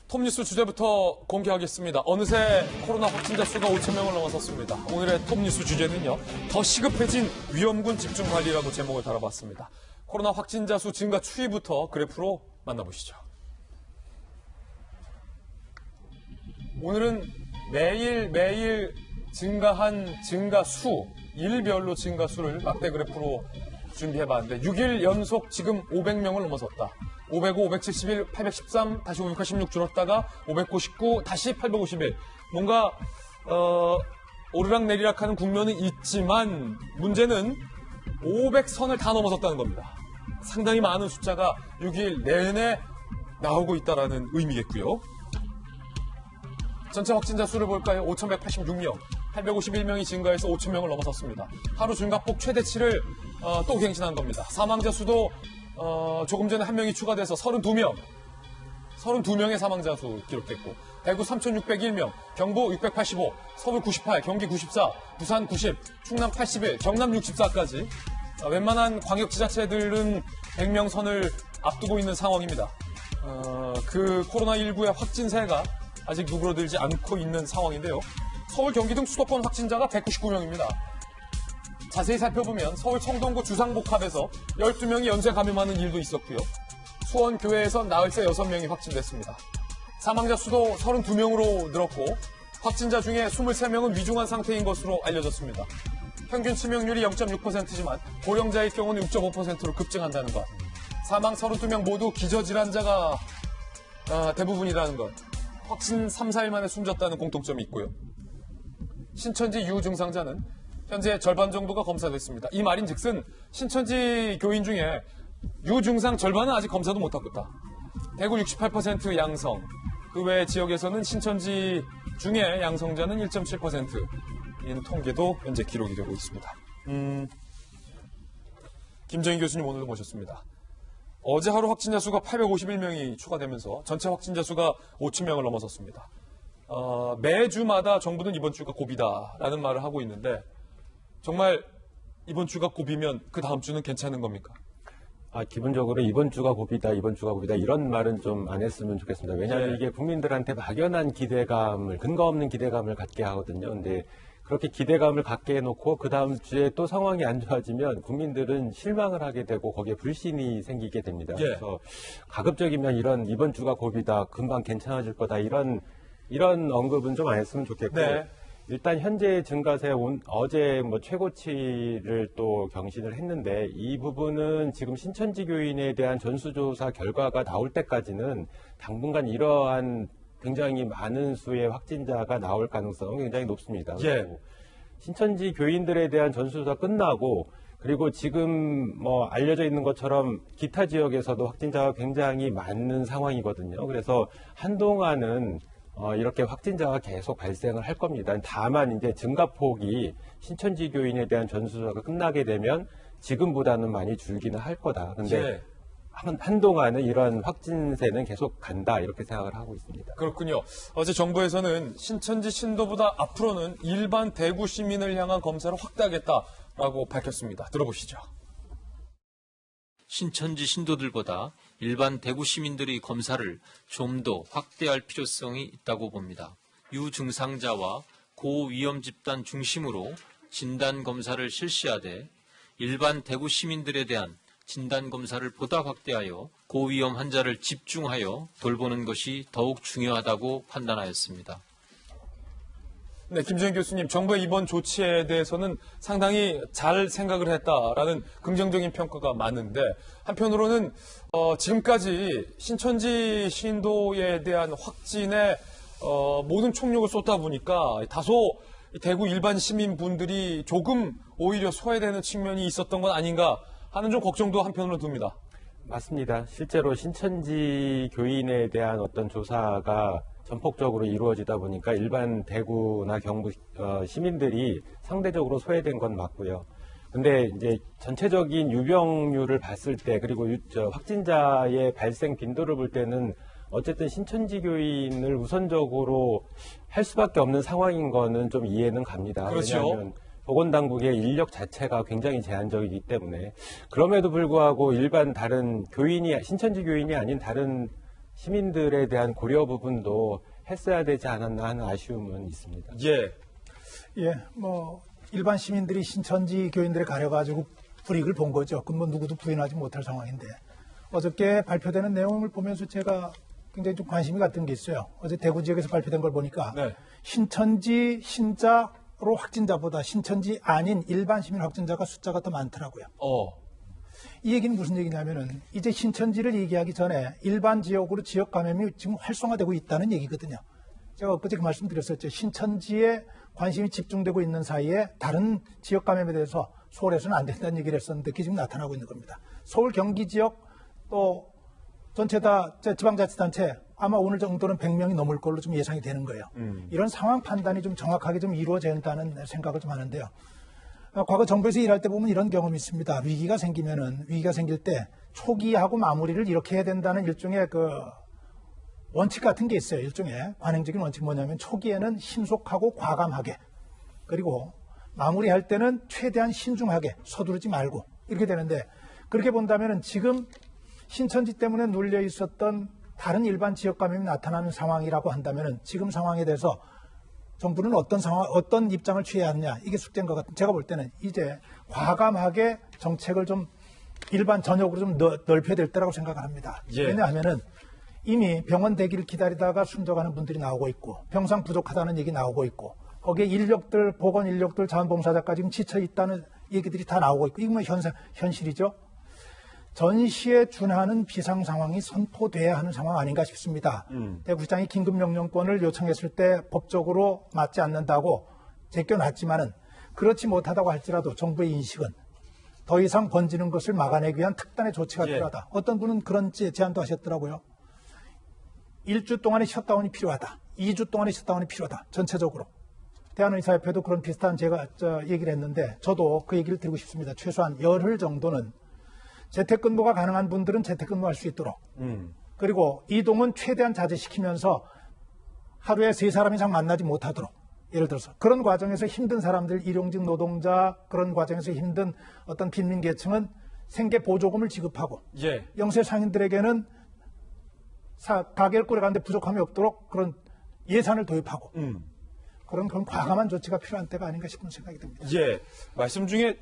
톱뉴스 주제부터 공개하겠습니다. 어느새 코로나 확진자 수가 5,000명을 넘어섰습니다. 오늘의 톱뉴스 주제는요. 더 시급해진 위험군 집중관리라고 제목을 달아봤습니다. 코로나 확진자 수 증가 추이부터 그래프로 만나보시죠. 오늘은 매일 증가한 증가수, 일별로 증가수를 막대 그래프로 준비해봤는데 6일 연속 지금 500명을 넘어섰다. 505, 571, 813, 다시 516 줄었다가 599, 다시 851. 뭔가 오르락내리락하는 국면은 있지만 문제는 500선을 다 넘어섰다는 겁니다. 상당히 많은 숫자가 6일 내내 나오고 있다는 의미겠고요. 전체 확진자 수를 볼까요? 5,186명. 851명이 증가해서 5,000명을 넘어섰습니다. 하루 중각폭 최대치를 또 갱신한 겁니다. 사망자 수도 조금 전에 한 명이 추가돼서 32명. 32명의 사망자 수 기록됐고 대구 3,601명, 경북 685, 서울 98, 경기 94, 부산 90, 충남 81, 경남 64까지 웬만한 광역지자체들은 100명 선을 앞두고 있는 상황입니다. 그 코로나19의 확진세가 아직 누그러들지 않고 있는 상황인데요. 서울, 경기 등 수도권 확진자가 199명입니다. 자세히 살펴보면 서울 청동구 주상복합에서 12명이 연쇄 감염하는 일도 있었고요. 수원 교회에서 나흘새 6명이 확진됐습니다. 사망자 수도 32명으로 늘었고 확진자 중에 23명은 위중한 상태인 것으로 알려졌습니다. 평균 치명률이 0.6%지만 고령자의 경우는 6.5%로 급증한다는 것. 사망 32명 모두 기저질환자가 대부분이라는 것. 확진 3, 4일 만에 숨졌다는 공통점이 있고요. 신천지 유증상자는 현재 절반 정도가 검사됐습니다. 이 말인즉슨 신천지 교인 중에 유증상 절반은 아직 검사도 못하고 있다. 대구 68% 양성, 그 외 지역에서는 신천지 중에 양성자는 1.7%인 통계도 현재 기록이 되고 있습니다. 김정인 교수님 오늘도 모셨습니다. 어제 하루 확진자 수가 851명이 추가되면서 전체 확진자 수가 5,000명을 넘어섰습니다. 매주마다 정부는 이번 주가 고비다라는 말을 하고 있는데 정말 이번 주가 고비면 그 다음 주는 괜찮은 겁니까? 기본적으로 이번 주가 고비다 이런 말은 좀 안 했으면 좋겠습니다. 왜냐하면 이게 국민들한테 막연한 기대감을, 근거 없는 기대감을 갖게 하거든요. 근데 그렇게 기대감을 갖게 해놓고 그 다음 주에 또 상황이 안 좋아지면 국민들은 실망을 하게 되고 거기에 불신이 생기게 됩니다. 그래서 가급적이면 이번 주가 고비다, 금방 괜찮아질 거다 이런 언급은 좀 안 했으면 좋겠고 일단 현재 증가세 어제 최고치를 또 경신을 했는데 이 부분은 지금 신천지 교인에 대한 전수조사 결과가 나올 때까지는 당분간 이러한 굉장히 많은 수의 확진자가 나올 가능성은 굉장히 높습니다. 신천지 교인들에 대한 전수조사 끝나고 그리고 지금 알려져 있는 것처럼 기타 지역에서도 확진자가 굉장히 많은 상황이거든요. 그래서 한동안은 이렇게 확진자가 계속 발생을 할 겁니다. 다만 이제 증가폭이 신천지 교인에 대한 전수조사가 끝나게 되면 지금보다는 많이 줄기는 할 거다. 근데 한동안은 이런 확진세는 계속 간다 이렇게 생각을 하고 있습니다. 그렇군요. 어제 정부에서는 신천지 신도보다 앞으로는 일반 대구 시민을 향한 검사를 확대하겠다라고 밝혔습니다. 들어보시죠. 신천지 신도들보다 일반 대구 시민들의 검사를 좀 더 확대할 필요성이 있다고 봅니다. 유증상자와 고위험 집단 중심으로 진단검사를 실시하되 일반 대구 시민들에 대한 진단검사를 보다 확대하여 고위험 환자를 집중하여 돌보는 것이 더욱 중요하다고 판단하였습니다. 네, 김정인 교수님, 정부의 이번 조치에 대해서는 상당히 잘 생각을 했다라는 긍정적인 평가가 많은데 한편으로는 지금까지 신천지 신도에 대한 확진에 모든 총력을 쏟다 보니까 다소 대구 일반 시민분들이 조금 오히려 소외되는 측면이 있었던 건 아닌가 하는 좀 걱정도 한편으로 듭니다. 맞습니다. 실제로 신천지 교인에 대한 어떤 조사가 전폭적으로 이루어지다 보니까 일반 대구나 경북 시민들이 상대적으로 소외된 건 맞고요. 근데 이제 전체적인 유병률을 봤을 때 그리고 확진자의 발생 빈도를 볼 때는 어쨌든 신천지 교인을 우선적으로 할 수밖에 없는 상황인 거는 좀 이해는 갑니다. 그렇죠. 왜냐하면 보건당국의 인력 자체가 굉장히 제한적이기 때문에 그럼에도 불구하고 일반 다른 교인이 신천지 교인이 아닌 다른 시민들에 대한 고려 부분도 했어야 되지 않았나 하는 아쉬움은 있습니다. 예. 예, 뭐 일반 시민들이 신천지 교인들에 가려가지고 불이익을 본 거죠. 그건 뭐 누구도 부인하지 못할 상황인데 어저께 발표되는 내용을 보면서 제가 굉장히 좀 관심이 갔던 게 있어요. 어제 대구 지역에서 발표된 걸 보니까 네. 신천지 신자로 확진자보다 신천지 아닌 일반 시민 확진자가 숫자가 더 많더라고요. 이 얘기는 무슨 얘기냐면은 이제 신천지를 얘기하기 전에 일반 지역으로 지역 감염이 지금 활성화되고 있다는 얘기거든요. 제가 엊그제 그 말씀 드렸었죠. 신천지에 관심이 집중되고 있는 사이에 다른 지역 감염에 대해서 서울에서는 안 된다는 얘기를 했었는데 그게 지금 나타나고 있는 겁니다. 서울 경기 지역 또 전체 다 지방자치단체 아마 오늘 정도는 100명이 넘을 걸로 좀 예상이 되는 거예요. 이런 상황 판단이 좀 정확하게 좀 이루어진다는 생각을 좀 하는데요. 과거 정부에서 일할 때 보면 이런 경험이 있습니다. 위기가 생길 때 초기하고 마무리를 이렇게 해야 된다는 일종의 그 원칙 같은 게 있어요. 일종의 관행적인 원칙 뭐냐면 초기에는 신속하고 과감하게 그리고 마무리할 때는 최대한 신중하게 서두르지 말고 이렇게 되는데 그렇게 본다면 지금 신천지 때문에 눌려 있었던 다른 일반 지역 감염이 나타나는 상황이라고 한다면 지금 상황에 대해서 정부는 어떤 입장을 취해야 하느냐 이게 숙제인 것 같은 제가 볼 때는 이제 과감하게 정책을 좀 일반 전역으로 좀 넓혀야 될 때라고 생각을 합니다. 예. 왜냐하면은 이미 병원 대기를 기다리다가 숨져가는 분들이 나오고 있고 병상 부족하다는 얘기 나오고 있고 거기에 인력들 보건 인력들 자원봉사자까지 지금 지쳐 있다는 얘기들이 다 나오고 있고 이건 현실이죠. 전시에 준하는 비상 상황이 선포돼야 하는 상황 아닌가 싶습니다. 대구시장이 긴급명령권을 요청했을 때 법적으로 맞지 않는다고 제껴놨지만은 그렇지 못하다고 할지라도 정부의 인식은 더 이상 번지는 것을 막아내기 위한 특단의 조치가 필요하다. 어떤 분은 그런 제안도 하셨더라고요. 1주 동안의 셧다운이 필요하다. 2주 동안의 셧다운이 필요하다. 전체적으로. 대한의사협회도 그런 비슷한 얘기를 했는데 저도 그 얘기를 드리고 싶습니다. 최소한 열흘 정도는 재택근무가 가능한 분들은 재택근무할 수 있도록 그리고 이동은 최대한 자제시키면서 하루에 3사람 이상 만나지 못하도록 예를 들어서 그런 과정에서 힘든 사람들 일용직 노동자 그런 과정에서 힘든 어떤 빈민계층은 생계보조금을 지급하고 예. 영세 상인들에게는 가게를 꾸려가는데 부족함이 없도록 그런 예산을 도입하고 그런 과감한 조치가 필요한 때가 아닌가 싶은 생각이 듭니다. 예. 말씀 중에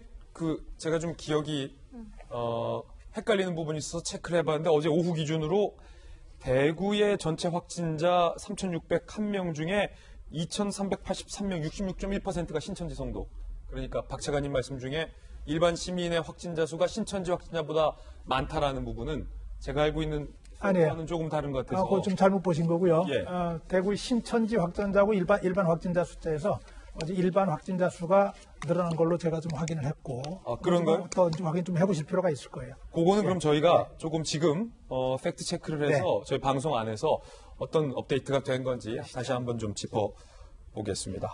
제가 좀 기억이 헷갈리는 부분이 있어서 체크를 해봤는데 어제 오후 기준으로 대구의 전체 확진자 3,601명 중에 2,383명 66.1%가 신천지 성도. 그러니까 박 차관님 말씀 중에 일반 시민의 확진자 수가 신천지 확진자보다 많다라는 부분은 제가 알고 있는 는 조금 다른 것 같아서. 그거 좀 잘못 보신 거고요. 예. 대구 신천지 확진자고 일반 확진자 숫자에서 어제 일반 확진자 수가 늘어난 걸로 제가 좀 확인을 했고. 그런가요? 더 확인 좀 해보실 필요가 있을 거예요. 그거는 그럼 저희가 조금 지금 팩트 체크를 해서 저희 방송 안에서 어떤 업데이트가 된 건지 다시 한번 좀 짚어보겠습니다.